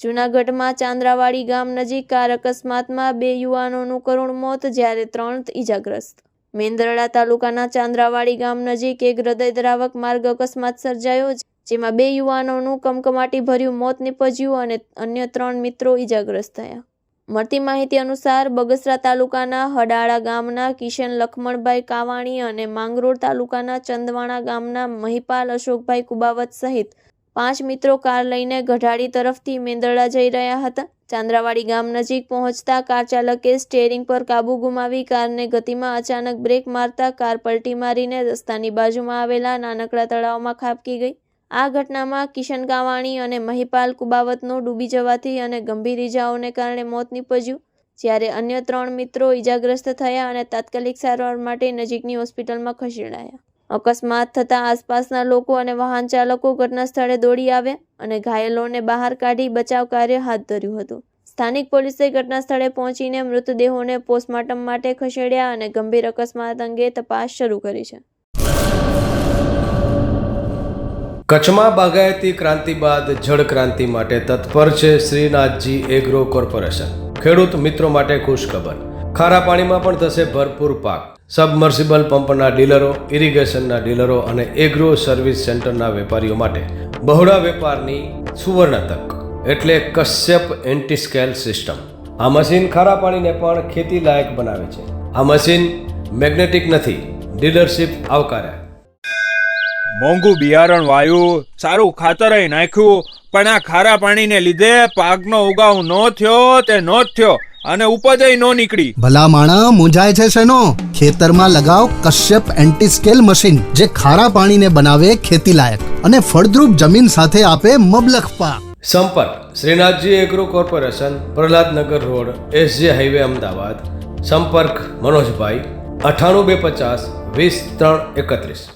જૂનાગઢમાં ચાંદ્રાવાડી ગામ નજીક કાર અકસ્માતમાં 2 યુવાનોનું કરુણ મોત જ્યારે 3 ઇજાગ્રસ્ત. મેંદરડા તાલુકાના ચાંદ્રાવાડી ગામ નજીક એક હૃદયદ્રાવક માર્ગ અકસ્માત સર્જાયો, જેમાં 2 યુવાનોનું કમકમાટીભર્યું મોત નીપજ્યું અને અન્ય 3 મિત્રો ઇજાગ્રસ્ત થયા. મળતી માહિતી અનુસાર બગસરા તાલુકાના હડાળા ગામના કિશન લખમણભાઈ કાવાણી અને માંગરોળ તાલુકાના ચંદવાણા ગામના મહિપાલ અશોકભાઈ કુબાવત સહિત 5 મિત્રો કાર લઈને ગઢાડી તરફથી મેંદરડા જઈ રહ્યા હતા. ચાંદ્રાવાડી ગામ નજીક પહોંચતા કાર ચાલકે સ્ટીયરિંગ પર કાબુ ગુમાવી કારને ગતિમાં અચાનક બ્રેક મારતા કાર પલટી મારીને રસ્તાની બાજુમાં આવેલા નાનકડા તળાવમાં ખાબકી ગઈ. આ ઘટનામાં કિશન કાવાણી અને મહિપાલ કુબાવતનું ડૂબી જવાથી અને ગંભીર ઇજાઓને કારણે મોત નીપજ્યું, જ્યારે અન્ય 3 મિત્રો ઇજાગ્રસ્ત થયા અને તાત્કાલિક સારવાર માટે નજીકની હોસ્પિટલમાં ખસેડાયા. અકસ્માત થતાં આસપાસના લોકો અને વાહન ચાલકો ઘટના સ્થળે દોડી આવ્યા અને ઘાયલોને બહાર કાઢી બચાવ કાર્ય હાથ ધર્યું હતું. સ્થાનિક પોલીસે ઘટના સ્થળે પહોંચીને મૃતદેહોને પોસ્ટમોર્ટમ માટે ખસેડ્યા અને ગંભીર અકસ્માત અંગે તપાસ શરૂ કરી છે. કચ્છમાં બાગાયતી ક્રાંતિ બાદ જળ ક્રાંતિ માટે તત્પર છે શ્રીનાથજી એગ્રો કોર્પોરેશન. ખેડૂત મિત્રો માટે ખુશખબર, ખારા પાણીમાં પણ થશે ભરપૂર પાક. સબમર્સિબલ પંપના ડીલરો, ઇરિગેશનના ડીલરો અને એગ્રો સર્વિસ સેન્ટરના વેપારીઓ માટે બહોળા વેપારની સુવર્ણ તક એટલે કશ્યપ એન્ટીસ્કેલ સિસ્ટમ. આ મશીન ખારા પાણીને પણ ખેતી લાયક બનાવે છે. આ મશીન મેગ્નેટિક નથી, ડીલરશીપ આવકાર્યા. મોંઘું બિયારણ વાયું, સારું ખાતરય નાખ્યું, પણ આ ખારા પાણીને લીધે પાકનો ઉગાવ નો થયો તે નો જ થયો અને ઉપજય નો નીકળી. ભલા માણા મૂંઝાય છે શેનો? ખેતરમાં લગાવ કશ્યપ એન્ટીસ્કેલ મશીન, જે ખારા પાણીને બનાવે ખેતી લાયક અને ફળદ્રુપ જમીન સાથે આપે મબલખ પાક. સંપર્ક Shrinathji agro corporation, Prahlad Nagar road, SJ highway, Ahmedabad. સંપર્ક મનોજભાઈ 98 250 20 3 31.